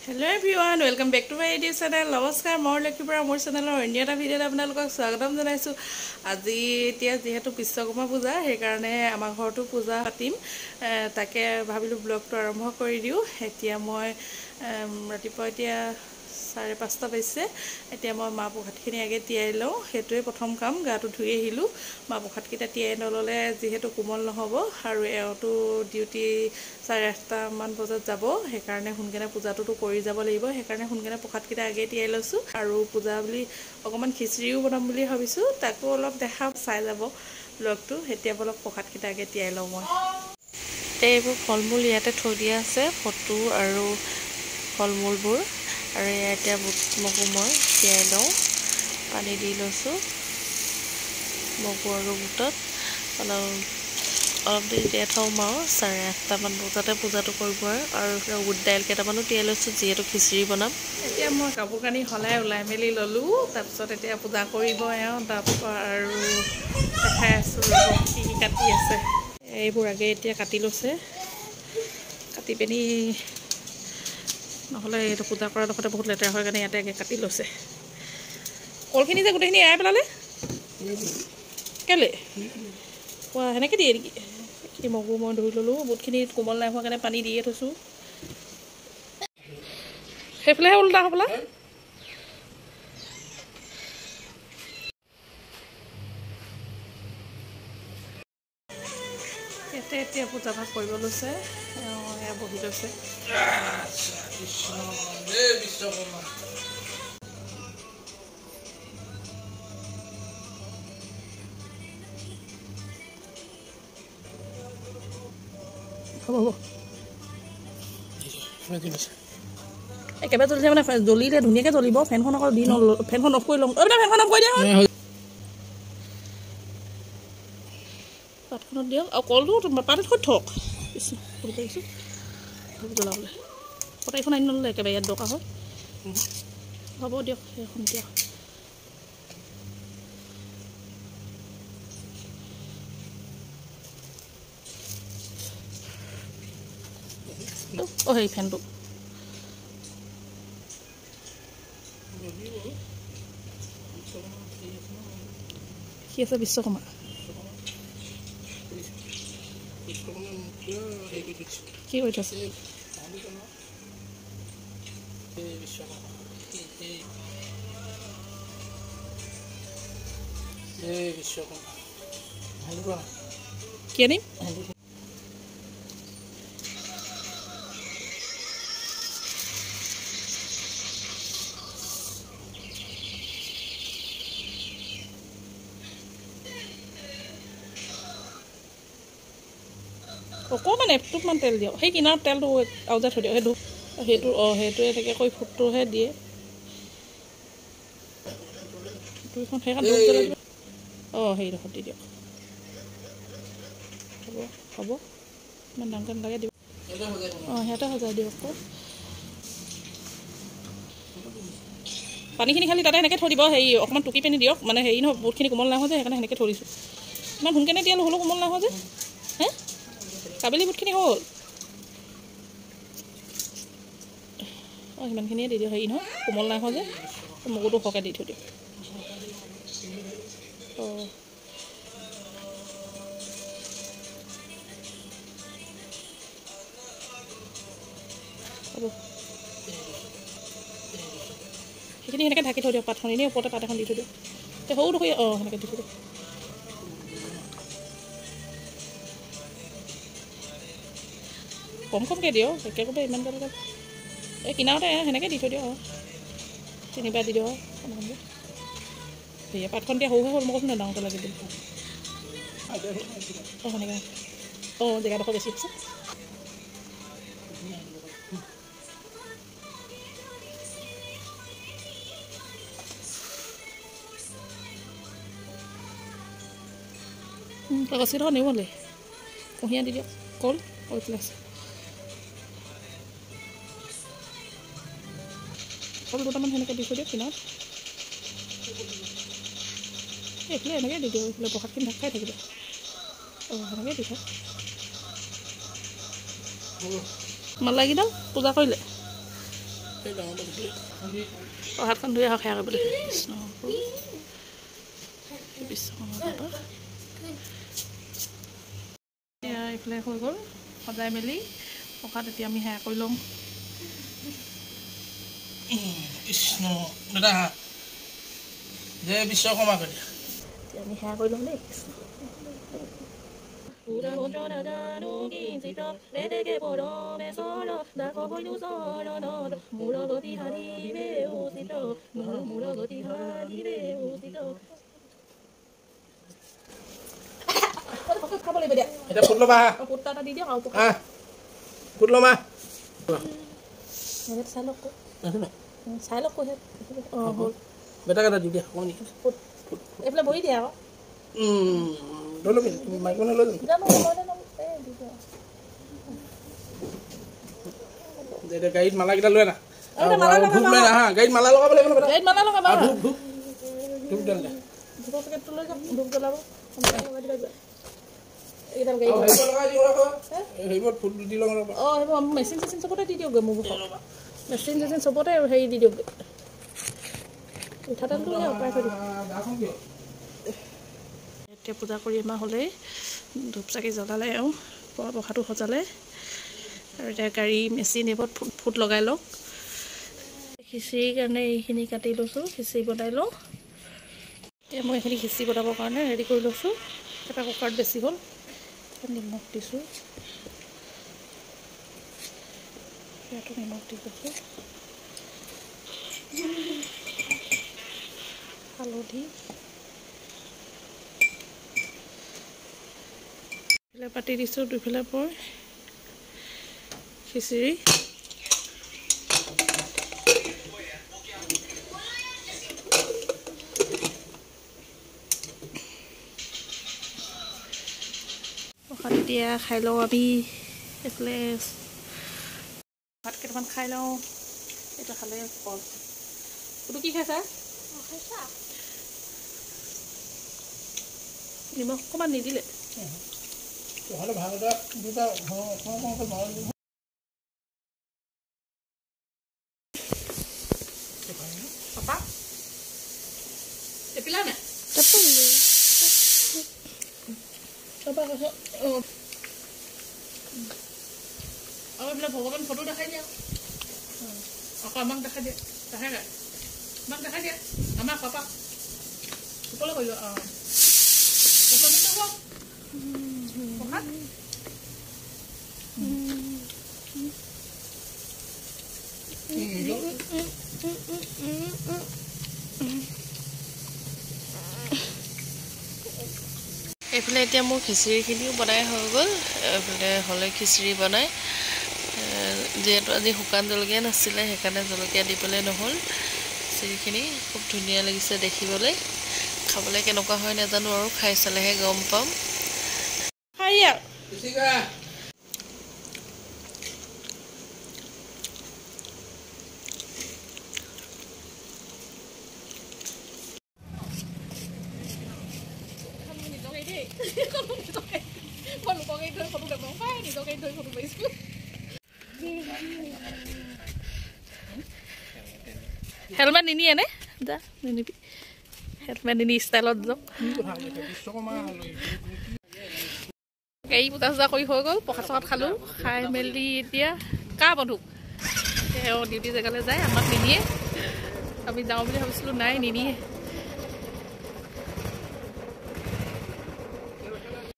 Hello everyone, welcome back to my YouTube channel. Namaskar, মই লক্ষীপুৰা মোৰ চেনেলৰ অন্য এটা ভিডিঅ'ত আপোনালোকক স্বাগতম জনাইছো। আজি এতিয়া যেহেতু বিশ্বকৰ্মা পূজা সেইকাৰণে আমাৰ ঘৰটো পূজা পাতিম তাকে ভাবিলো ব্লগটো আৰম্ভ কৰি দিও। এতিয়া মই ৰাতিপুৱা এতিয়া 5:30 বাজিছে। এতিয়া মই মা প্ৰসাদখিনি আগে তিয়াই লওঁ, হেতুৱে প্ৰথম কাম। গাটো ধুই আহিলো, মা প্ৰসাদকিটা তিয়াই নললে যেহেতু কোমল নহব আৰু এওটো ডিউটি 8:30 মান বজাত যাব, সেইকাৰণে সোনকালে পূজাটো কৰি যাব লাগিব। সেইকাৰণে সোনকালে প্ৰসাদকিটা আগে তিয়াই লৈছো আৰু পূজা বুলি অকমান খিচিৰিও বনাম বুলি ভাবিছো, তাকো অলপ দেখা চাই যাব ব্লগটো। এতিয়া অলপ প্ৰসাদকিটা আগে তিয়াই লওঁ মই। এইবোৰ ফলমূল ইয়াতে থৈ দিয়া আছে, ফটো আৰু ফলমূলবোৰ। আৰু এতিয়া মগু মই তিয়াই লওঁ, পানী দি লৈছোঁ মগু আৰু বুটত। অলপ দেৰি তিয়াই থওঁ আৰু 8:30 মান বজাতে পূজাটো কৰিব। আৰু বুট দাইল কেইটামানো তিয়াই লৈছোঁ যিহেতু খিচিৰি বনাম। এতিয়া মই কাপোৰ কানি সলাই ওলাই মেলি ল'লোঁ, তাৰপিছত এতিয়া পূজা কৰিব তাৰপৰা আৰু দেখাই আছোঁ কি কাটি আছে। এইবোৰ আগে এতিয়া কাটি লৈছে, কাটি পিনি নহ'লে এইটো পূজা কৰাৰ ডোখৰতে বহুত লেতেৰা হয় কাৰণে ইয়াতে আগে কাটি লৈছে। কলখিনি যে গোটেইখিনি এৰাই পেলালে কেলে সেনেকৈ দিয়ে নেকি? এই মগু মই ধুই ল'লোঁ, বুটখিনি কোমল নাই হোৱা কাৰণে পানী দিয়ে থৈছোঁ। সেইফালেহে উল্টা হ'বলা। ইয়াতে এতিয়া পূজা ভাগ কৰিব লৈছে, এয়া বহি লৈছে। হ'ব একেবাৰে জ্বলিছে মানে জ্বলিলে ধুনীয়াকৈ জ্বলিব। ফেনখন আকৌ দি নলওঁ, ফেনখন অফ কৰি লওঁ। ফেনখন অফ কৰি দিয়া হয় পাতখনত দিয়ক আৰু কলটো পাতত থৈ থওক। ভুল কৰিছোঁ জ্বলাবলৈ। কটাৰীখন আনি নল'লে একেবাৰে ইয়াত দৰকাৰ হয়। হ'ব দিয়ক, সেইখন দিয়ক। সেই ফেনটো কি আছে? বিশ্বকৰ্মা কি কৰি থৈছে? কি আনিম? অকণমান এটুপমান তেল দিয়ক, সেই কিনাৰত তেলটো আউজাই থৈ দিয়ক। সেইটো সেইটো এনেকৈ কৰি ফুটটোহে দিয়ে। সেইখন সেইডোখৰত দি দিয়ক। হ'ব ইমান ডাঙৰকৈ নালাগে দিব। সিহঁতে সজাই দিয়ক আকৌ। পানীখিনি খালি তাতে সেনেকৈ থৈ দিব। হেৰি অকণমান টুকি পিনি দিয়ক, মানে হেৰি নহয় বহুতখিনি কোমল নাই হোৱা যে সেইকাৰণে সেনেকৈ থৈ দিছোঁ। ইমান সোনকালে দিয়া নহ'লেও কোমল নাই হোৱা যে। কাবেলি বুটখিনি হ'ল সিমানখিনিয়ে দি দিওঁ। হেৰি নহয় কোমল নাই হোৱা যে, মগুটো সৰহকৈ দি থৈ দিওঁ। হ'ব সেইখিনি সেনেকৈ ঢাকি থৈ দিয়ক। পাতখন এনেই ওপৰতে পাত এখন দি থৈ দিয়ক। সৰুটো সেনেকৈ দি থৈ দিয়ক। কমকৈ দিয়ক, একেবাৰে ইমান জলকৈ এই কিনাৰতে সেনেকৈ দি থৈ দিয়ক। তিনিবাৰ দি দিয়ক। সেয়া পাতখন দিয়া সৰুহে হ'ল, মই কৈছোঁ নহয় ডাঙৰকৈ লাগি দিম। সেনেকৈ জেগাডোখৰ বেছি আছে। কাগজকেইডোখৰ নিবলে কুঁহিয়াৰ দি দিয়ক। কল পেলাই আছে, কল দুটামান সেনেকৈ দি থৈ দিয়ক কিনাৰত। এইফালে এনেকৈ দি দিয়ক, এইফালে প্ৰসাদখিনি ঢাক খাই থাকিব। সেনেকৈ দি থওক। মালাকেইডাল পূজা কৰিলে হাতখন ধুই আহক সেৱা কৰিবলৈ কৃষ্ণ বিশ্বকৰ্মা এতিয়া এইফালে হৈ গ'ল সজাই মেলি প্ৰসাদ এতিয়া আমি সেৱা কৰি ল'ম কৃষ্ণ দাদা জয় বিশ্বকৰ্মা কৰি এতিয়া আমি সেৱা কৰি ল'ম দেই খাব লাগিব দিয়া এটা ফুট ল'বা ফুট এটা দি দিয়ক আৰু ফুট ল'বা চাই লওক অঁ হ'ল বেটা কেইটা দি দিয়া এইফালে বহি দিয়া আকৌ লৈ ল'বি মাইক মানে লৈ ল'বি গাড়ীত মালাকেইটা লৈ আনা ধূপ লৈ আনা হা গাড়ীত মালা লগাব লাগিব ধূপ ধূপ ধূপ দিলে ধূপৰ পেকেটটো লৈ যাম ধূপ জ্বলাব ফুট দি লওঁ অঁ সেইবোৰ মেচিন চেচিন চবতে দি দিয়কগৈ মোৰ মেচিন চেচিন চবতে হেৰি দি দিয়কগৈ মিঠাতেলটো অপাই থৈ দিয়ক এতিয়া পূজা কৰি এমাহ হ'লেই ধূপ চাকি জ্বলালে আৰু প্ৰসাদটো সজালে আৰু এতিয়া গাড়ী মেচিন এইবোৰত ফুট লগাই লওক খিচিৰিৰ কাৰণে এইখিনি কাটি লৈছোঁ খিচিৰি বনাই লওঁ এতিয়া মই এইখিনি খিচিৰি বনাবৰ কাৰণে ৰেডি কৰি লৈছোঁ এটা কুকাৰত বেছি হ'ল নিমখ দিছোঁ ইয়াতো নিমখ দি লৈছোঁ হালধি ইফালে পাতি দিছোঁ দুইফালে পৰ খিচিৰি প্ৰসাদ এতিয়া খাই লওঁ আমি এইফালে ভাত কেইটামান খাই লওঁ এটা খালে কল এইটো কি খাইছা নিমখ অকণমান নিদিলে পাপা এপিলা নে পাপা কৈছ আৰু এইবিলাক ভগৱান ফটো দেখাই দিয়া আকৌ আমাক দেখাই দিয়া দেখাই নাই আমাক দেখাই দিয়া আমাক পাপা সকলো কৰিলোঁ অঁ এইফালে এতিয়া মোৰ খিচিৰিখিনিও বনাই হৈ গ'ল এইফালে হ'লে খিচিৰি বনাই যিহেতু আজি শুকান জলকীয়া নাছিলে সেইকাৰণে জলকীয়া দি পেলাই নহ'ল খিচিৰিখিনি খুব ধুনীয়া লাগিছে দেখিবলৈ খাবলৈ কেনেকুৱা হয় নাজানো আৰু খাই চালেহে গম পাম হেলমেট নিনিয়ে নে যা নিনিবি হেলমেট নিনি ষ্টাইলত যাওক গাড়ী পূজা চূজা কৰি হৈ গ'ল প্ৰসাদ চসাদ খালোঁ খাই মেলি এতিয়া কাৰ বন্ধুক তেওঁ ডিউটি জেগালৈ যায় আমাক নিনিয়ে আমি যাওঁ বুলি ভাবিছিলোঁ নাই নিনিয়ে